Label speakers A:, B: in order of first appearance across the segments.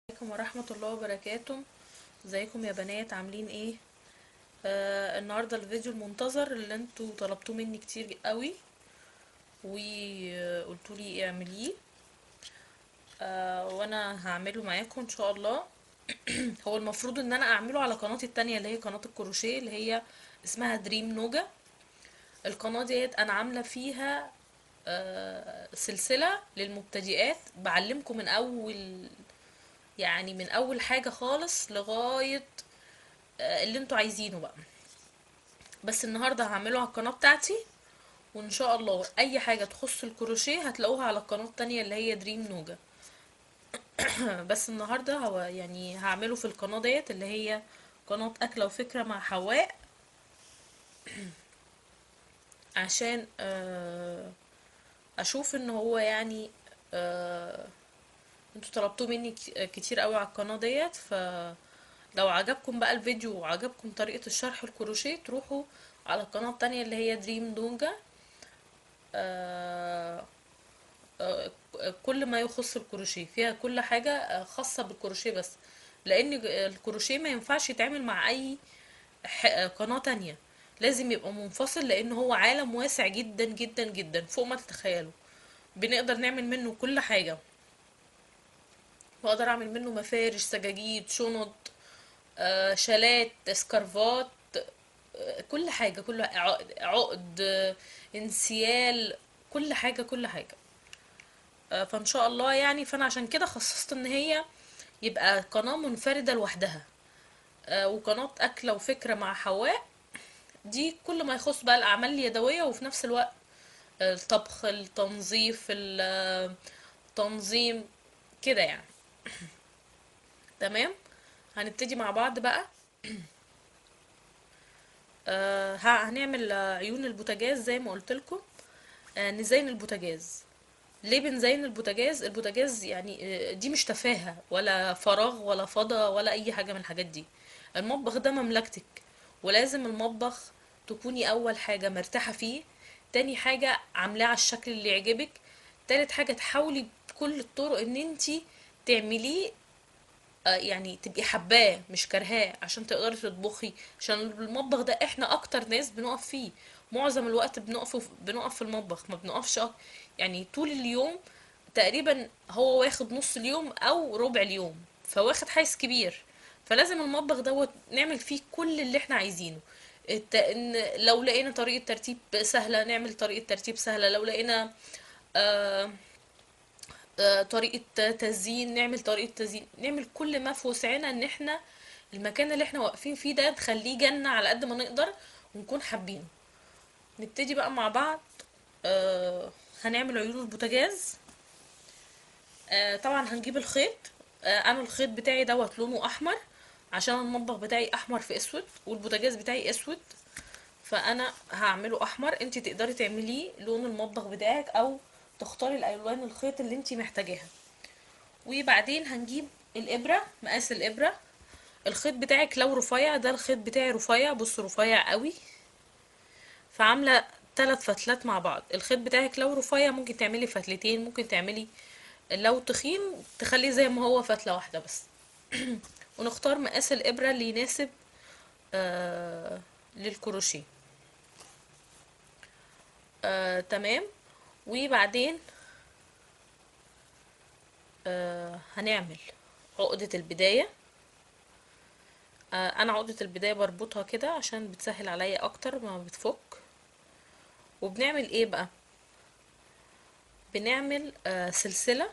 A: عليكم ورحمة الله وبركاته. ازيكم يا بنات، عاملين ايه؟ النهاردة الفيديو المنتظر اللي انتوا طلبتوه مني كتير قوي وقلتوا لي اعمليه. وانا هعمله معاكم ان شاء الله. هو المفروض ان انا اعمله على قناتي التانية اللي هي قناة الكروشيه اللي هي اسمها دريم نوجا. القناة ديت انا عاملة فيها سلسلة للمبتدئات، بعلمكم من اول، يعني من اول حاجة خالص لغاية اللي انتوا عايزينه بقى. بس النهارده هعمله على القناه بتاعتي، وان شاء الله اي حاجه تخص الكروشيه هتلاقوها على القناه التانية اللي هي دريم نوجا. بس النهارده هو يعني هعمله في القناه ديت اللي هي قناه اكله وفكره مع حواء، عشان اشوف ان هو يعني انتوا طلبتوا مني كتير قوي على القناه ديت. لو عجبكم بقى الفيديو وعجبكم طريقه الشرح الكروشيه تروحوا على القناه التانية اللي هي دريم نوجا. آه، كل ما يخص الكروشيه فيها كل حاجة خاصة بالكروشيه بس، لان الكروشيه ما ينفعش يتعامل مع اي قناة تانية، لازم يبقى منفصل لان هو عالم واسع جدا جدا جدا فوق ما تتخيلوا. بنقدر نعمل منه كل حاجة، بقدر اعمل منه مفارش، سجاجيد، شنط، شالات، سكارفات، كل حاجة، كل عقد، انسيال، كل حاجة كل حاجة. فان شاء الله يعني، فانا عشان كده خصصت ان هي يبقى قناة منفردة لوحدها. وقناة أكلة وفكرة مع حواء دي كل ما يخص بقى الأعمال اليدوية، وفي نفس الوقت الطبخ، التنظيف، التنظيم، كده يعني. تمام، هنبتدي مع بعض بقى. هنعمل عيون البوتاجاز زي ما قلت لكم. نزين البوتاجاز. ليه بنزين البوتاجاز؟ البوتاجاز يعني دي مش تفاهة ولا فراغ ولا فضا ولا اي حاجة من الحاجات دي. المطبخ ده مملكتك، ولازم المطبخ تكوني اول حاجة مرتاحة فيه، تاني حاجة عاملاه على الشكل اللي يعجبك، تالت حاجة تحاولي بكل الطرق ان انتي تعمليه يعني تبقي حباه مش كرهاه عشان تقدري تطبخي. عشان المطبخ ده احنا اكتر ناس بنقف فيه، معظم الوقت بنقف في المطبخ، ما بنقفش يعني طول اليوم تقريبا. هو واخد نص اليوم او ربع اليوم، فواخد حيز كبير. فلازم المطبخ دوت نعمل فيه كل اللي احنا عايزينه. إن لو لقينا طريقة ترتيب سهلة نعمل طريقة ترتيب سهلة، لو لقينا آه طريقة تزيين نعمل طريقة تزيين، نعمل كل ما في وسعنا ان احنا المكان اللي احنا واقفين فيه ده نخليه جنة على قد ما نقدر ونكون حابينه. نبتدي بقى مع بعض. هنعمل عيون البوتاجاز. طبعا هنجيب الخيط. انا الخيط بتاعي دوت لونه احمر، عشان المطبخ بتاعي احمر في اسود والبوتاجاز بتاعي اسود، فانا هعمله احمر. انت تقدري تعمليه لون المطبخ بتاعك او تختاري الالوان الخيط اللي انت محتاجاها. وبعدين هنجيب الابره، مقاس الابره. الخيط بتاعك لو رفيع، ده الخيط بتاعي رفيع، بص رفيع قوي، فعامله 3 فتلات مع بعض. الخيط بتاعك لو رفيع ممكن تعملي فتلتين، ممكن تعملي لو تخين تخليه زي ما هو فتله واحده بس. ونختار مقاس الابره اللي يناسب للكروشيه. تمام. وبعدين هنعمل عقدة البداية. انا عقدة البداية بربطها كده عشان بتسهل عليا اكتر ما بتفك. وبنعمل ايه بقى؟ بنعمل سلسلة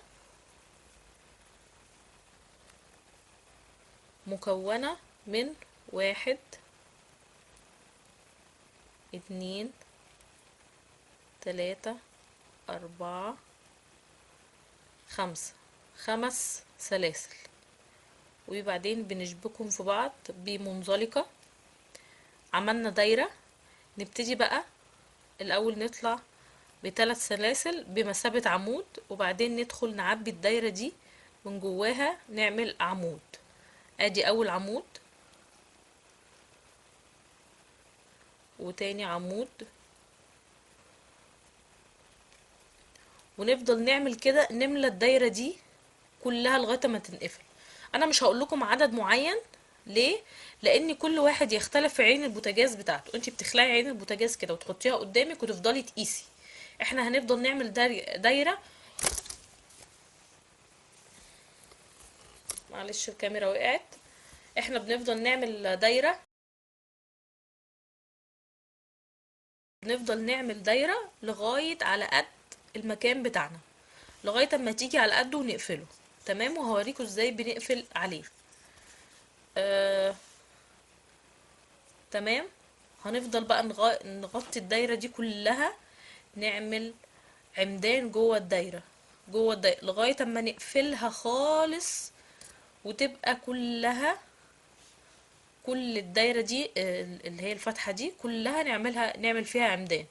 A: مكونة من 1 2 3 4 5، 5 سلاسل. وبعدين بنشبكهم في بعض بمنزلقة. عملنا دايرة. نبتدي بقى الأول نطلع ب3 سلاسل بمثابة عمود، وبعدين ندخل نعبي الدايرة دي من جواها نعمل عمود. ادي اول عمود، وتاني عمود، ونفضل نعمل كده نملى الدايرة دي كلها لغاية ما تنقفل. انا مش هقول لكم عدد معين. ليه؟ لان كل واحد يختلف في عين البوتاجاز بتاعته. انت بتخلعي عين البوتاجاز كده وتحطيها قدامك وتفضلي تقيسي. احنا هنفضل نعمل دايره. معلش الكاميرا وقعت. احنا بنفضل نعمل دايره. بنفضل نعمل دايره لغايه على قد المكان بتاعنا، لغايه اما تيجي على قده ونقفله. تمام، وهوريكم ازاي بنقفل عليه. آه، تمام. هنفضل بقى نغطي الدايرة دي كلها، نعمل عمدان جوه الدايرة، جوه الدايرة لغاية اما نقفلها خالص، وتبقى كلها، كل الدايرة دي اللي هي الفتحة دي كلها نعمل فيها عمدان.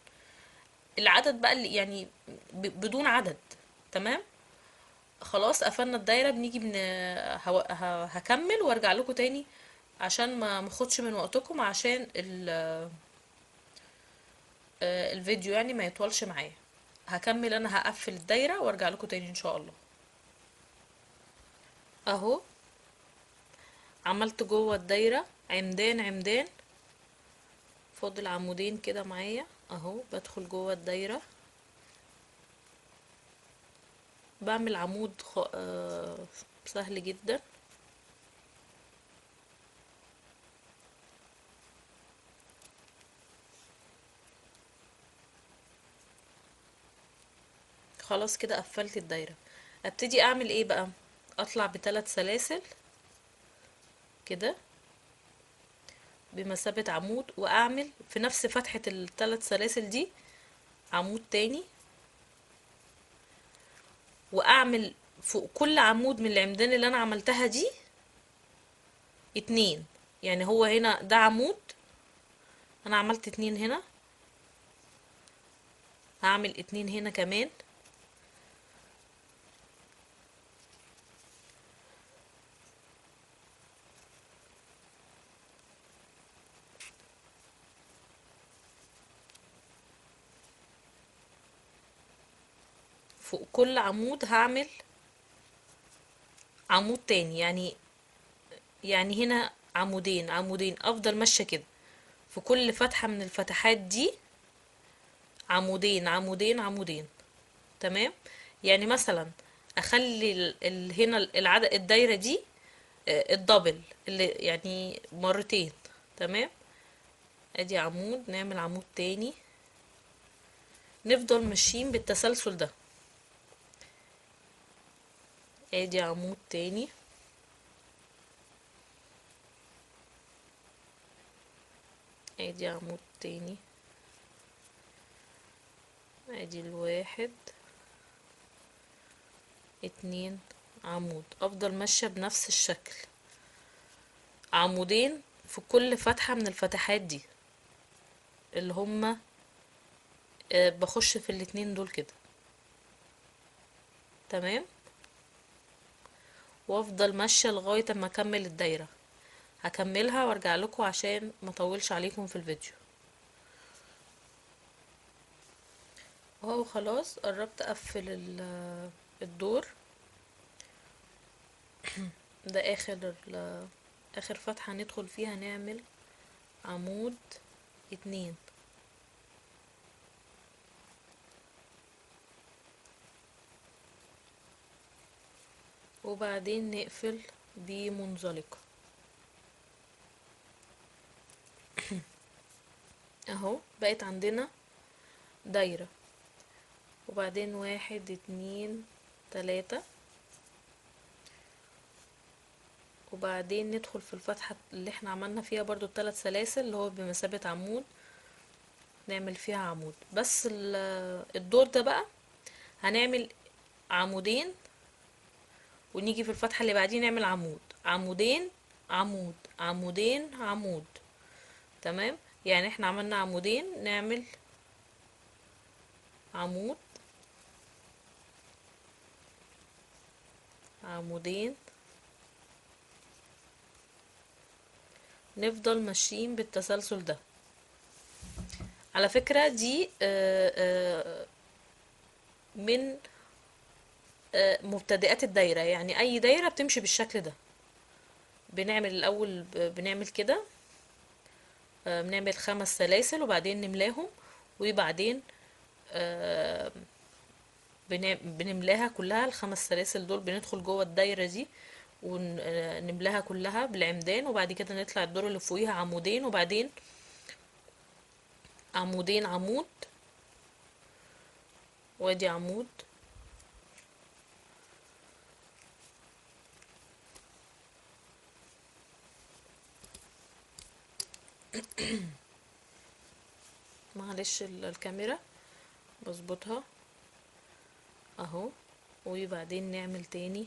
A: العدد بقى اللي يعني بدون عدد. تمام. خلاص قفلنا الدايرة، بنيجي هكمل وارجع لكم تاني عشان ما ماخدش من وقتكم، عشان الفيديو يعني ما يطولش معايا. هكمل انا، هقفل الدايرة وارجع لكم تاني ان شاء الله. اهو عملت جوه الدايرة عمدان عمدان، فاضل عمودين كده معايا اهو. بدخل جوه الدايرة، بعمل عمود سهل جدا. خلاص كده قفلت الدايرة. ابتدي اعمل ايه بقى؟ اطلع بثلاث سلاسل كده بمثابة عمود، واعمل في نفس فتحة الثلاث سلاسل دي عمود تاني، واعمل فوق كل عمود من العمدان اللي انا عملتها دي اتنين. يعني هو هنا ده عمود، انا عملت اتنين هنا، هعمل اتنين هنا كمان. فوق كل عمود هعمل عمود تاني، يعني هنا عمودين عمودين، افضل ماشية كده في كل فتحة من الفتحات دي عمودين عمودين عمودين. تمام. يعني مثلا اخلي هنا العدد الدايرة دي الدبل اللي يعني مرتين. تمام. ادي عمود، نعمل عمود تاني، نفضل ماشيين بالتسلسل ده. ادي عمود تاني، ادي عمود تاني، ادي الواحد اتنين عمود. افضل ماشية بنفس الشكل، عمودين في كل فتحة من الفتحات دي اللي هما بخش في الاتنين دول كده. تمام. وافضل ماشية لغاية اما اكمل الدايرة. هكملها وارجع لكم عشان ما اطولش عليكم في الفيديو. اهو خلاص قربت اقفل الدور ده. اخر فتحة ندخل فيها نعمل عمود اتنين، وبعدين نقفل بمنزلقة. اهو بقت عندنا دايرة، وبعدين واحد اتنين تلاتة، وبعدين ندخل في الفتحة اللي احنا عملنا فيها برضو الثلاث سلاسل اللي هو بمثابة عمود، نعمل فيها عمود. بس الدور ده بقى هنعمل عمودين، ونيجي في الفتحة اللي بعدين نعمل عمود عمودين عمود عمودين عمود. تمام. يعني احنا عملنا عمودين، نعمل عمود عمودين، نفضل ماشيين بالتسلسل ده. على فكرة دي من مبتدئات الدايرة، يعني اي دايرة بتمشي بالشكل ده. بنعمل الاول بنعمل كده، بنعمل 5 سلاسل وبعدين نملاهم، وبعدين آه، بنملاها كلها. ال5 سلاسل دول بندخل جوه الدايرة دي ونملاها كلها بالعمدان، وبعد كده نطلع الدور اللي فوقيها عمودين، وبعدين عمودين عمود، وادي عمود، معلش الكاميرا بظبطها اهو، وبعدين نعمل تاني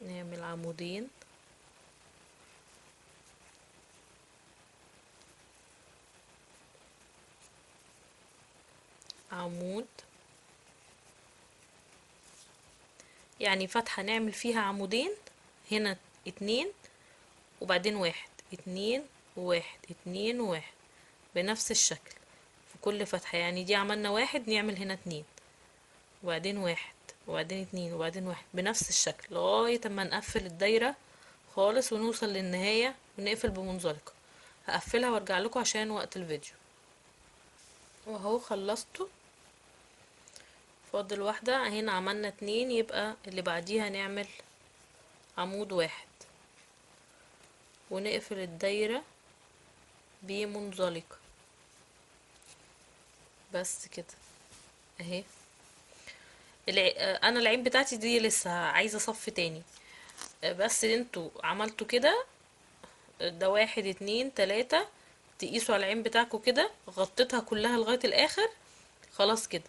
A: نعمل عمودين، عمود، يعني فتحة نعمل فيها عمودين، هنا 2 وبعدين 1 2 وواحد 2 وواحد بنفس الشكل في كل فتحة. يعني دي عملنا 1 نعمل هنا 2 وبعدين 1 وبعدين 2 وبعدين 1 بنفس الشكل لغاية اما نقفل الدايرة خالص ونوصل للنهاية ونقفل بمنزلقة. هقفلها وارجع لكم عشان وقت الفيديو. وهو خلصته، فاضل واحدة هنا، عملنا 2 يبقى اللي بعديها نعمل عمود 1 ونقفل الدايرة بمنزلقة بس كده اهي. انا العين بتاعتي دي لسه عايزة صف تاني، بس انتوا عملتوا كده، ده 1 2 3، تقيسوا على العين بتاعكوا كده، غطيتها كلها لغاية الاخر، خلاص كده.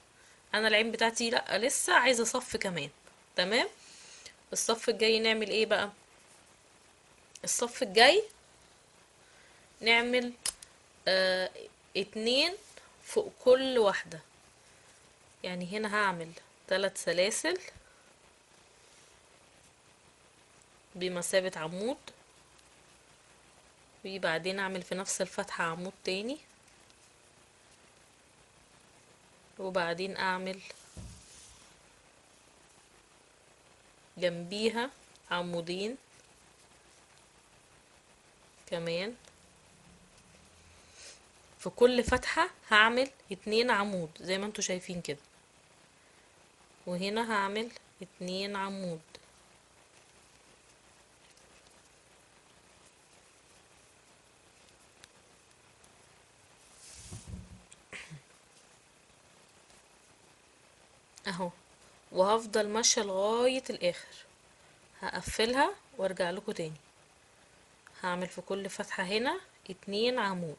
A: انا العين بتاعتي لا لسه عايزة صف كمان. تمام. الصف الجاي نعمل ايه بقى؟ الصف الجاي نعمل 2 فوق كل واحدة. يعني هنا هعمل 3 سلاسل بمثابة عمود، وبعدين اعمل في نفس الفتحة عمود تاني، وبعدين اعمل جنبيها عمودين كمان. في كل فتحة هعمل 2 عمود زي ما انتوا شايفين كده، وهنا هعمل 2 عمود. اهو، وهفضل ماشية لغاية الاخر. هقفلها وارجع لكم تاني. هعمل في كل فتحة هنا 2 عمود،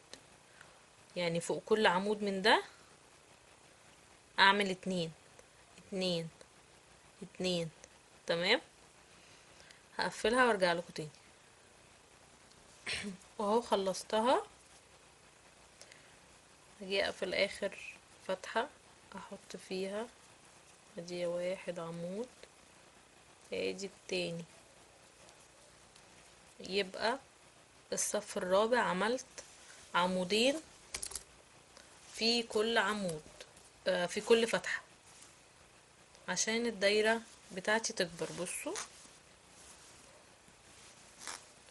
A: يعني فوق كل عمود من ده اعمل 2 2. تمام. هقفلها وارجع لكم تاني. واهو خلصتها. هاجي اقفل اخر فتحة، احط فيها ادي 1 عمود، ادي التاني، يبقى الصف الرابع عملت عمودين في كل عمود، في كل فتحة، عشان الدايرة بتاعتي تكبر. بصوا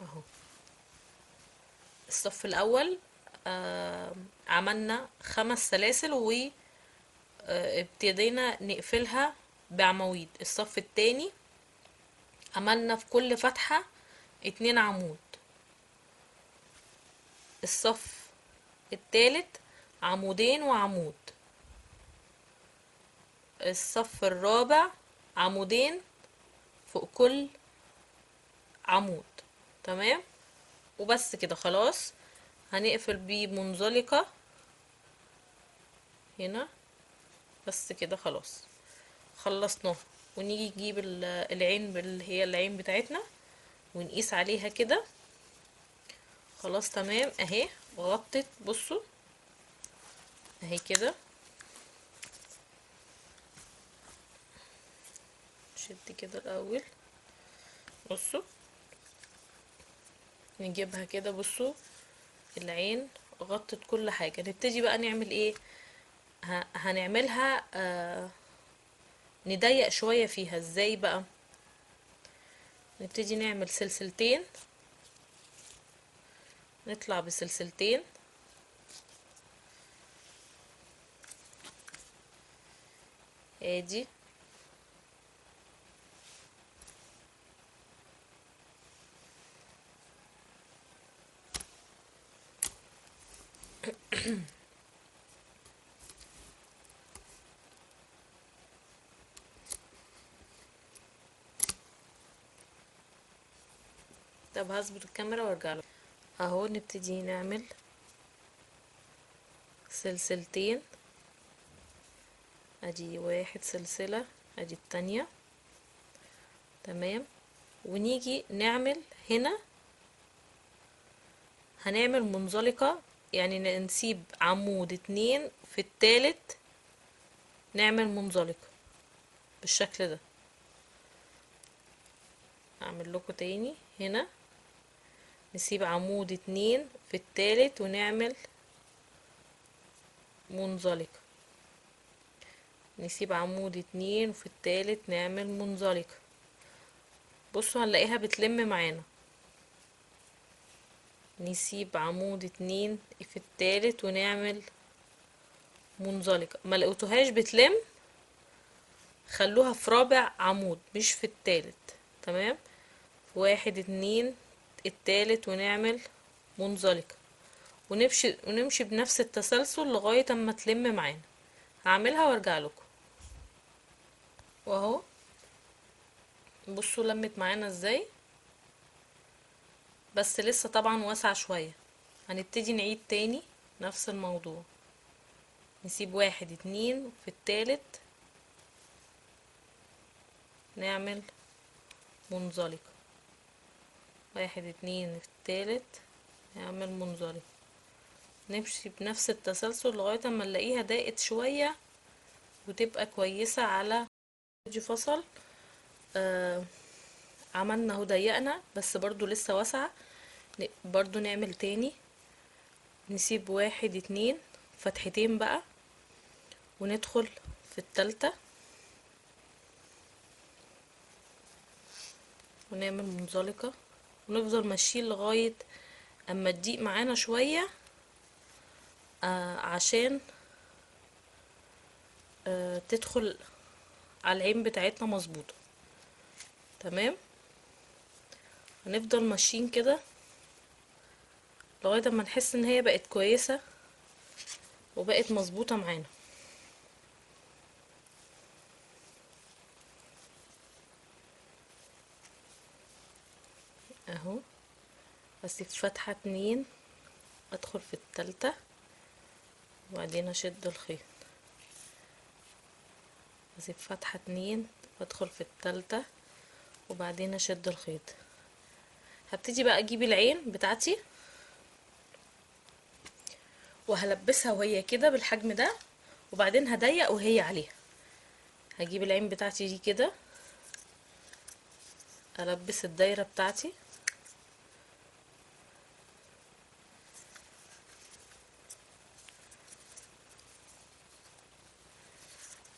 A: اهو، الصف الاول عملنا 5 سلاسل وابتدينا نقفلها بعواميد. الصف التاني عملنا في كل فتحة 2 عمود. الصف التالت عمودين وعمود. الصف الرابع عمودين فوق كل عمود. تمام. وبس كده خلاص. هنقفل بيه منزلقة هنا بس كده خلاص خلصناه. ونيجي نجيب العين اللي هي العين بتاعتنا ونقيس عليها كده. خلاص تمام اهي غطت. بصوا اهي كده، شد كده الاول. بصوا نجيبها كده، بصوا العين غطت كل حاجة. نبتدي بقى نعمل ايه؟ هنعملها نضيق شوية فيها. ازاي بقى؟ نبتدي نعمل سلسلتين، نطلع بسلسلتين ادي، طب هظبط الكاميرا وارجع لكم. اهو نبتدي نعمل سلسلتين، ادي واحد سلسلة، ادي التانية، تمام. ونيجي نعمل هنا، هنعمل منزلقة، يعني نسيب عمود اتنين في التالت نعمل منزلقة بالشكل ده. اعمل لكم تاني هنا، نسيب عمود اتنين في التالت ونعمل منزلقة، نسيب عمود اتنين وفي التالت نعمل منزلقة. بصوا هنلاقيها بتلم معانا، نسيب عمود اتنين في التالت ونعمل منزلقة. ما لقيتوهاش بتلم، خلوها في رابع عمود مش في التالت، تمام. واحد اتنين التالت ونعمل منزلقة، ونمشي بنفس التسلسل لغاية اما تلم معانا. هعملها وارجع لكم. واهو بصوا لمت معانا ازاي، بس لسه طبعا واسعة شوية. هنبتدي نعيد تاني نفس الموضوع، نسيب واحد اتنين في التالت نعمل منزلقة، واحد اتنين في التالت نعمل منزلقة، نمشي بنفس التسلسل لغاية اما نلاقيها ضاقت شوية وتبقى كويسة. على فيديو فصل عملنا اهو، ضيقنا بس برضو لسه واسعة. برضو نعمل تاني، نسيب واحد اتنين فتحتين بقى وندخل في التالتة ونعمل منزلقة، ونفضل ماشيين لغاية اما تضيق معانا شوية عشان تدخل على العين بتاعتنا مظبوطة، تمام. هنفضل ماشيين كده لغاية اما نحس ان هي بقت كويسة وبقت مظبوطة معانا. اهو اسيب فتحة اتنين ادخل في التالتة وبعدين اشد الخيط، اسيب فتحة اتنين وادخل في التالتة وبعدين اشد الخيط. هبتدي بقى اجيب العين بتاعتي وهلبسها وهي كده بالحجم ده، وبعدين هضيق وهي عليها. هجيب العين بتاعتي دي كده، البس الدايرة بتاعتي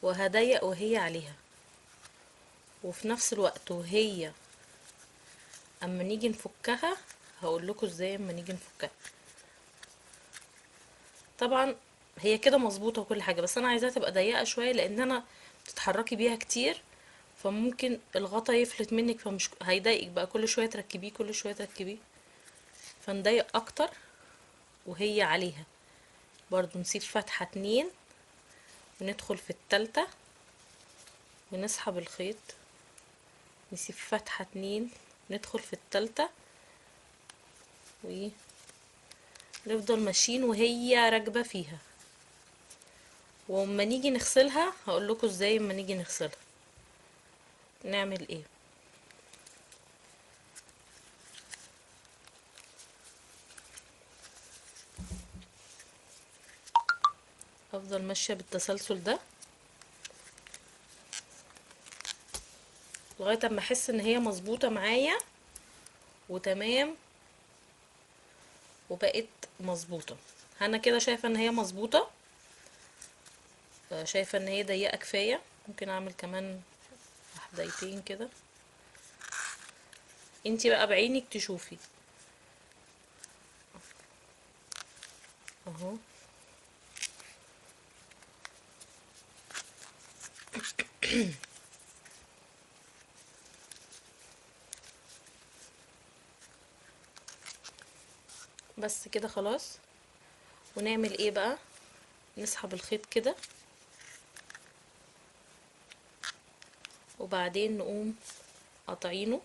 A: وهضيق وهي عليها، وفي نفس الوقت وهي اما نيجي نفكها هقول لكم ازاي اما نيجي نفكها. طبعا هي كده مظبوطه وكل حاجه، بس انا عايزاها تبقى ضيقه شويه لان انا بتتحركي بيها كتير، فممكن الغطا يفلت منك، فمش هيضايقك بقى كل شويه تركبيه كل شويه تركبيه، فنضيق اكتر وهي عليها. برضو نسيب فتحه اتنين وندخل في التالتة ونسحب الخيط، نسيب فتحة اتنين ندخل في التالتة ونفضل ماشيين وهي راكبة فيها. واما نيجي نغسلها هقول لكم ازاي اما نيجي نغسلها نعمل ايه. افضل ماشية بالتسلسل ده لغاية اما احس ان هي مظبوطة معايا وتمام وبقت مظبوطة. انا كده شايفة ان هي مظبوطة. شايفة ان هي ضيقة كفاية. ممكن اعمل كمان واحدتين كده. انتي بقى بعينك تشوفي اهو. بس كده خلاص. ونعمل ايه بقى؟ نسحب الخيط كده، وبعدين نقوم قاطعينه.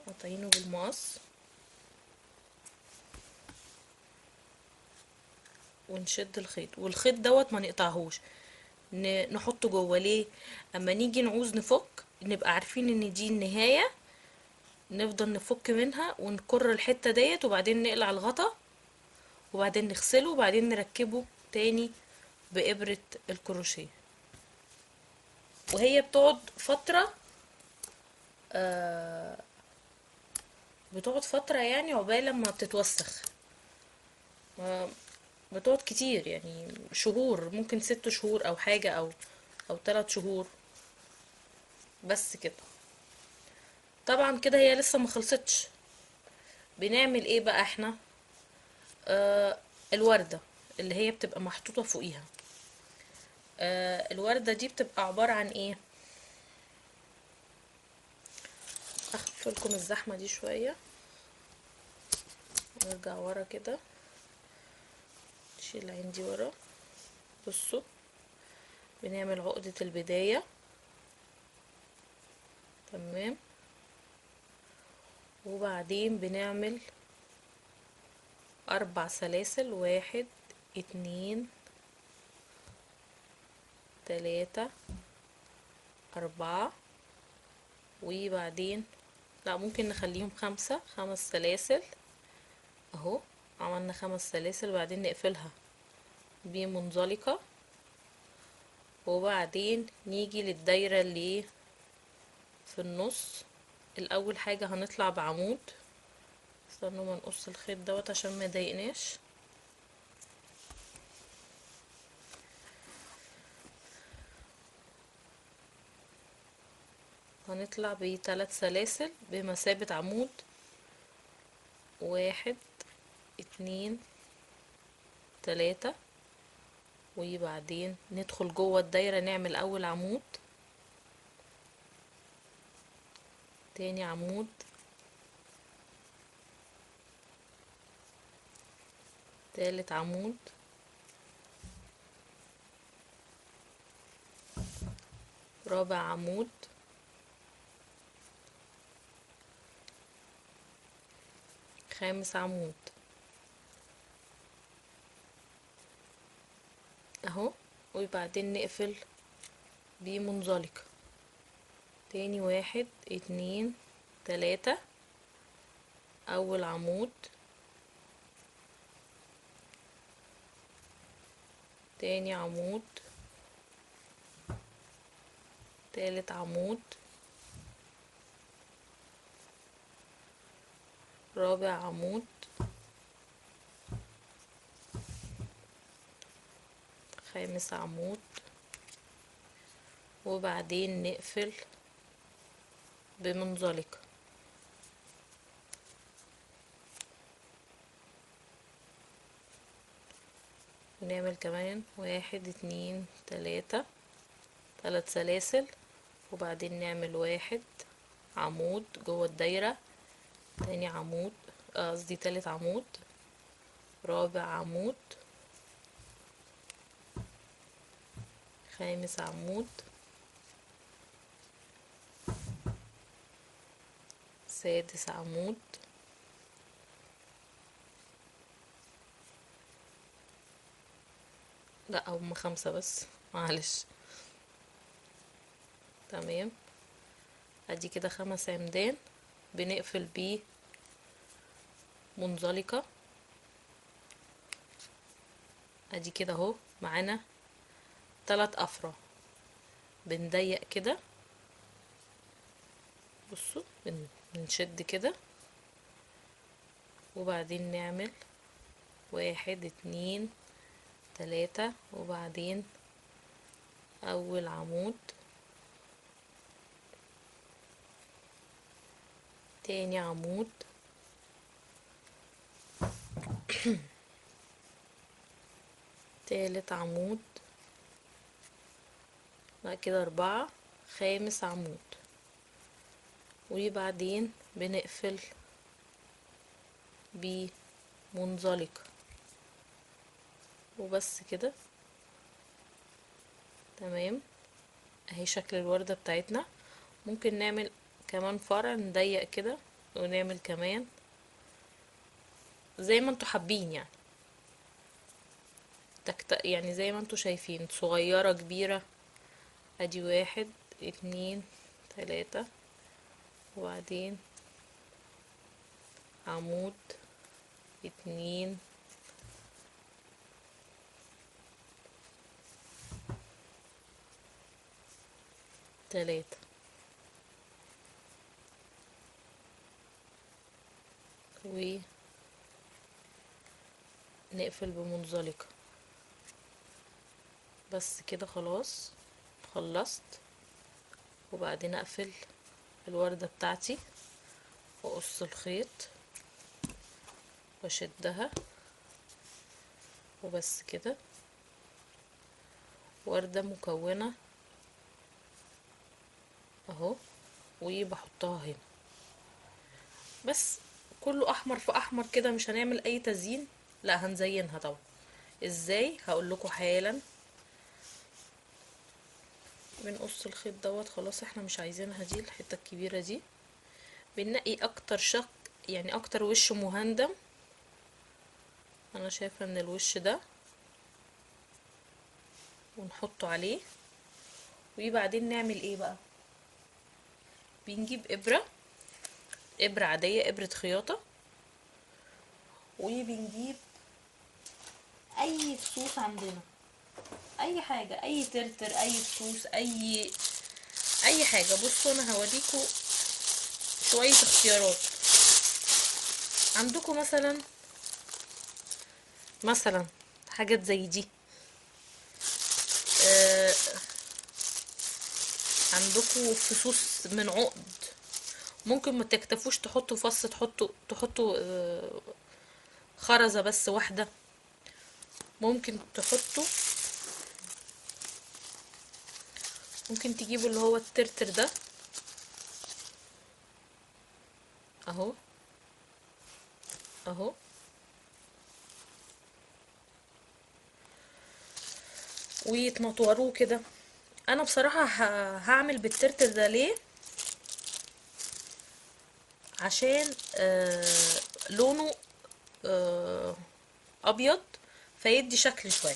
A: قاطعينه بالمقص، ونشد الخيط، والخيط دوت ما نقطعهوش، نحطه جوه. ليه؟ اما نيجي نعوز نفك نبقى عارفين ان دي النهاية، نفضل نفك منها ونكر الحتة ديت، وبعدين نقلع الغطا، وبعدين نغسله، وبعدين نركبه تاني بإبرة الكروشيه. وهي بتقعد فترة، آه بتقعد فترة يعني عقبال لما بتتوسخ. ما- بتقعد كتير يعني، شهور، ممكن 6 شهور او حاجة، او 3 شهور. بس كده. طبعا كده هي لسه ما خلصتش. بنعمل ايه بقى احنا؟ آه الوردة اللي هي بتبقى محطوطة فوقيها. الوردة دي بتبقى عبارة عن ايه؟ اخف لكم الزحمة دي شوية، نرجع ورا كده، نشيل العين دي ورا. بصوا، بنعمل عقدة البداية. تمام. وبعدين بنعمل 4 سلاسل، 1 2 3 4. وبعدين لا، ممكن نخليهم 5 سلاسل اهو. عملنا 5 سلاسل، وبعدين نقفلها بمنزلقة، وبعدين نيجي للدايرة اللي في النص. الاول حاجة هنطلع بعمود. استنوا ما نقص الخيط دوت عشان ما يضايقناش. هنطلع ب3 سلاسل بمثابة عمود. 1 2 3. وبعدين ندخل جوه الدايرة، نعمل اول عمود، تاني عمود، تالت عمود، رابع عمود، خامس عمود اهو. وبعدين نقفل بمنزلقة تاني. 1 2 3. اول عمود، تاني عمود، تالت عمود، رابع عمود، خامس عمود. وبعدين نقفل بمنزلقة. ونعمل كمان 1 2 3، 3 سلاسل. وبعدين نعمل 1 عمود جوه الدايرة، تاني عمود، قصدي تالت عمود، رابع عمود، خامس عمود، سادس عمود. لا، هم 5 بس، معلش. تمام. ادي كده 5 عمدان بنقفل بيه منزلقة. ادي كده اهو معانا 3 افرع. بنضيق كده، بصوا بنشد كده، وبعدين نعمل 1 2 3، وبعدين اول عمود، تاني عمود، تالت عمود، بعد كده 4، خامس عمود، وبعدين بنقفل بمنزلقة، وبس كده. تمام، اهي شكل الوردة بتاعتنا. ممكن نعمل كمان فرع، نضيق كده ونعمل كمان زي ما انتوا حابين يعني، يعني زي ما انتوا شايفين، صغيرة كبيرة. ادي 1 2 3، وبعدين عمود 2 3، ونقفل بمنزلقة. بس كده خلاص خلصت. وبعدين اقفل الوردة بتاعتي واقص الخيط واشدها، وبس كده. وردة مكونة اهو، وبحطها هنا بس. كله احمر في احمر كده، مش هنعمل اي تزيين، لا هنزينها طبعا. ازاي؟ هقول لكم حالا. بنقص الخيط دوت، خلاص احنا مش عايزينها دي الحته الكبيره دي. بننقي اكتر يعني اكتر وش مهندم. انا شايفه ان الوش ده، ونحطه عليه. وبعدين نعمل ايه بقى؟ بنجيب ابره عاديه، ابره خياطه، وبنجيب اي فصوص عندنا، اي حاجه، اي ترتر، اي فصوص، اي حاجه. بصوا انا هوريكم شويه اختيارات. عندكم مثلا حاجات زي دي. آه عندكم فصوص من عقد، ممكن ما تكتفوش تحطوا فص، تحطوا خرزة بس واحدة. ممكن تحطوا، ممكن تجيبوا اللي هو الترتر ده اهو، اهو. ويتمطوروه كده. انا بصراحة هعمل بالترتر ده ليه؟ عشان لونه ابيض، فيدي شكل شوية.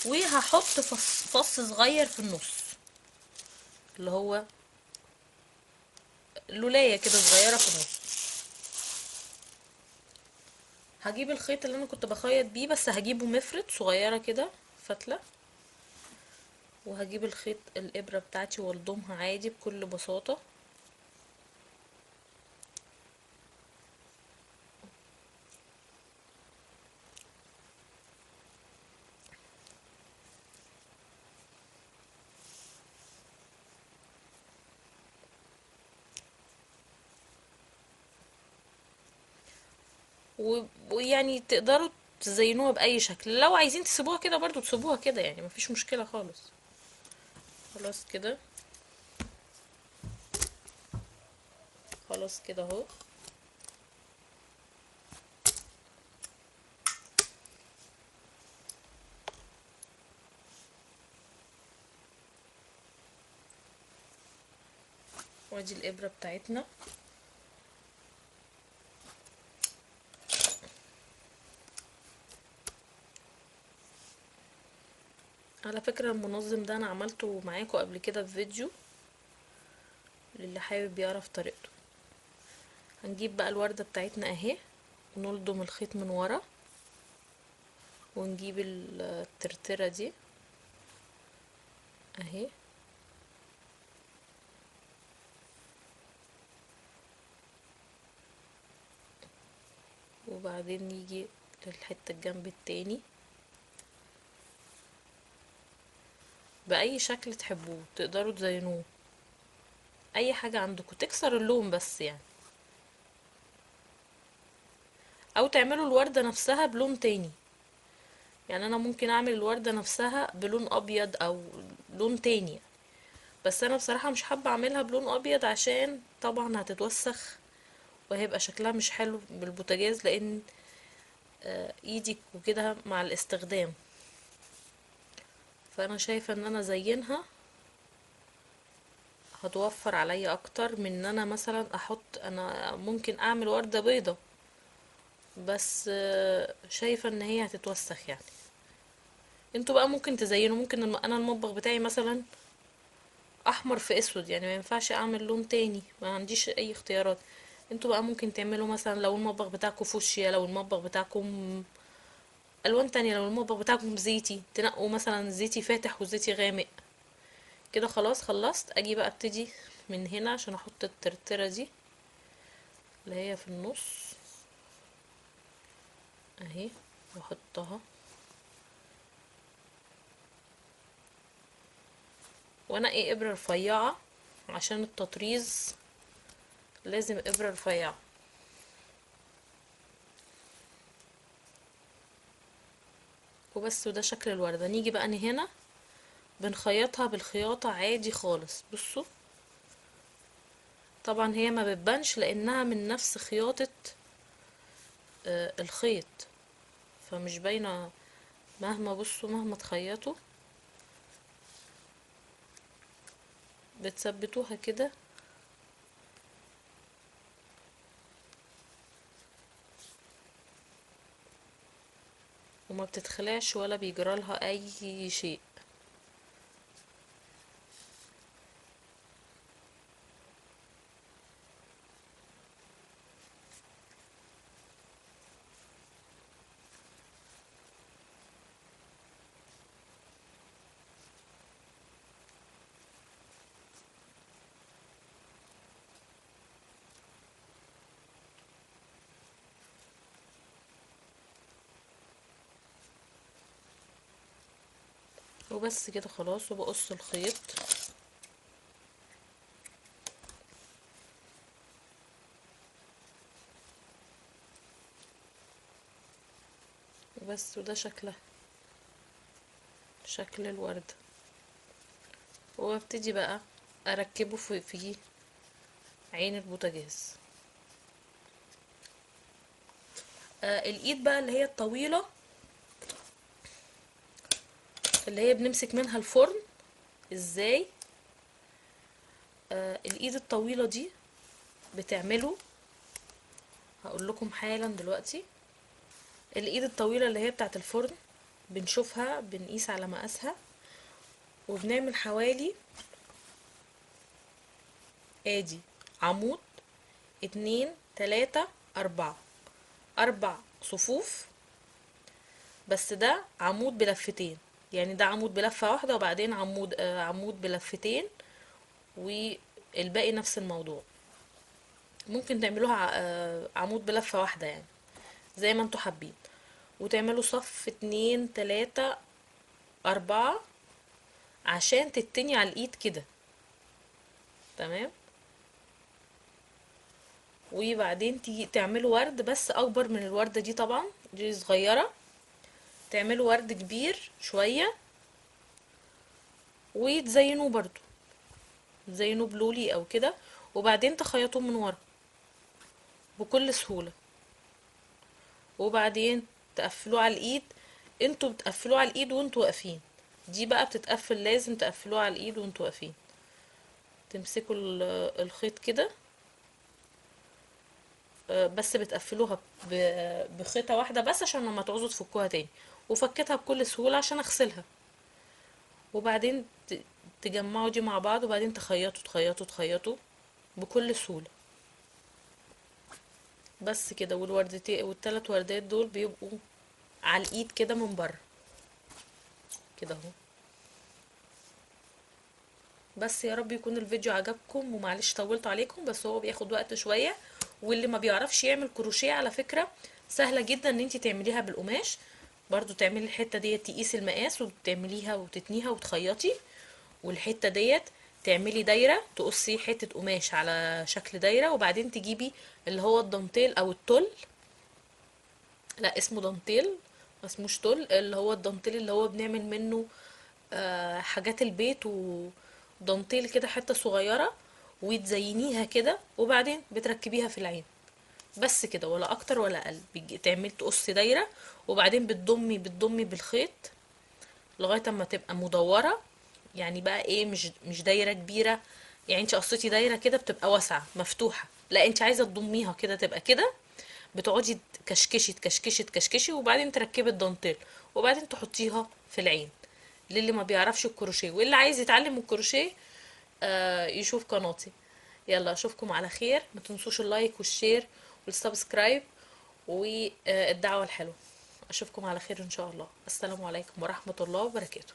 A: وهحط فص صغير في النص، اللي هو لولاية كده صغيرة في النص. هجيب الخيط اللي انا كنت بخيط بيه، بس هجيبه مفرد صغيرة كده، فتلة. وهجيب الابرة بتاعتي والضمها عادي بكل بساطة. ويعني تقدروا تزينوها بأي شكل، لو عايزين تسيبوها كده برضو تسيبوها كده، يعني مفيش مشكلة خالص. خلاص كده، خلاص كده اهو. وادي الابرة بتاعتنا. على فكرة المنظم ده انا عملته معاكم قبل كده في فيديو، للي حابب يعرف طريقته. هنجيب بقى الوردة بتاعتنا اهي، ونلضم الخيط من ورا، ونجيب الترترة دي اهي، وبعدين نيجي للحتة الجنب التاني بأي شكل تحبوه، تقدروا تزينوه اي حاجة عندكم تكسر اللون بس يعني، او تعملوا الوردة نفسها بلون تاني. يعني انا ممكن اعمل الوردة نفسها بلون ابيض او لون تاني، بس انا بصراحة مش حابة اعملها بلون ابيض عشان طبعا هتتوسخ وهيبقى شكلها مش حلو بالبوتاجاز، لان ايدي وكده مع الاستخدام. فانا شايفة ان انا زينها هتوفر عليا اكتر من ان انا مثلا احط. انا ممكن اعمل وردة بيضة بس شايفة ان هي هتتوسخ يعني. انتوا بقى ممكن تزينوا، ممكن انا المطبخ بتاعي مثلا احمر في اسود، يعني ما ينفعش اعمل لون تاني، ما عنديش اي اختيارات. انتوا بقى ممكن تعملوا مثلا لو المطبخ بتاعكم فوشيا، لو المطبخ بتاعكم الوان تانية، لو المطبخ بتاعكم زيتي تنقوا مثلا زيتي فاتح وزيتي غامق. كده خلاص خلصت. اجي بقى ابتدي من هنا عشان احط الترترة دي اللي هي في النص اهي، واحطها. وانا ايه ابرة رفيعة عشان التطريز لازم ابرة رفيعة. وبس، وده شكل الوردة. نيجي بقى هنا بنخيطها بالخياطة عادي خالص. بصوا طبعا هي ما بتبانش لانها من نفس خياطة الخيط، فمش باينة. مهما بصوا مهما تخيطوا بتثبتوها كده وما بتتخلعش ولا بيجرالها اي شيء. وبس كده خلاص. وبقص الخيط وبس. وده شكلها، شكل الوردة. وابتدي بقى اركبه في عين البوتاجاز. الايد بقى اللي هي الطويلة اللي هي بنمسك منها الفرن ازاي. الايد الطويلة دي بتعمله، هقول لكم حالا دلوقتي. الايد الطويلة اللي هي بتاعة الفرن بنشوفها، بنقيس على مقاسها وبنعمل حوالي ادي عمود، اتنين تلاتة اربعة، 4 صفوف. بس ده عمود بلفتين، يعني ده عمود بلفة واحدة وبعدين عمود بلفتين، والباقي نفس الموضوع. ممكن تعملوها عمود بلفة واحدة يعني زي ما انتوا حابين، وتعملوا صف 2 3 4 عشان تتني على الايد كده. تمام. وبعدين تيجي تعملوا ورد بس اكبر من الوردة دي، طبعا دي صغيرة. تعملوا ورد كبير شوية وتزينوه برضو، تزينوه بلولي او كده، وبعدين تخيطوه من ورا بكل سهولة. وبعدين تقفلوه على الايد. انتوا بتقفلوه على الايد وانتوا واقفين، دي بقى بتتقفل لازم تقفلوه على الايد وانتوا واقفين. تمسكوا الخيط كده، بس بتقفلوها بخيطة واحدة بس عشان لما تعوزوا تفكوها تاني. وفكتها بكل سهولة عشان اغسلها. وبعدين تجمعوا دي مع بعض وبعدين تخيطوا تخيطوا تخيطوا بكل سهولة. بس كده. والوردتين والتلات وردات دول بيبقوا على الايد كده من بره كده اهو. بس يا رب يكون الفيديو عجبكم، ومعلش طولت عليكم بس هو بياخد وقت شوية. واللي ما بيعرفش يعمل كروشيه على فكرة سهله جدا ان انت تعمليها بالقماش. برضو تعملي الحته ديت، تقيسي المقاس وتعمليها وتتنيها وتخيطي، والحته ديت تعملي دايره، تقصي حته قماش على شكل دايره، وبعدين تجيبي اللي هو الدانتيل او التل. لا اسمه دانتيل، ما اسموش تل، اللي هو الدانتيل اللي هو بنعمل منه حاجات البيت، ودانتيل كده حته صغيره، وتزينيها كده، وبعدين بتركبيها في العين. بس كده، ولا اكتر ولا اقل. تعملي تقصي دايره، وبعدين بتضمي بالخيط لغايه اما تبقى مدوره. يعني بقى ايه، مش دايره كبيره. يعني انت قصيتي دايره كده بتبقى واسعه مفتوحه، لا انت عايزه تضميها كده تبقى كده. بتقعدي تكشكشي تكشكشي تكشكشي، وبعدين تركبي الدانتيل، وبعدين تحطيها في العين. للي ما بيعرفش الكروشيه، واللي عايز يتعلم الكروشيه يشوف قناتي. يلا اشوفكم على خير، ما تنسوش اللايك والشير والسبسكرايب والدعوة الحلوة. اشوفكم على خير ان شاء الله. السلام عليكم ورحمة الله وبركاته.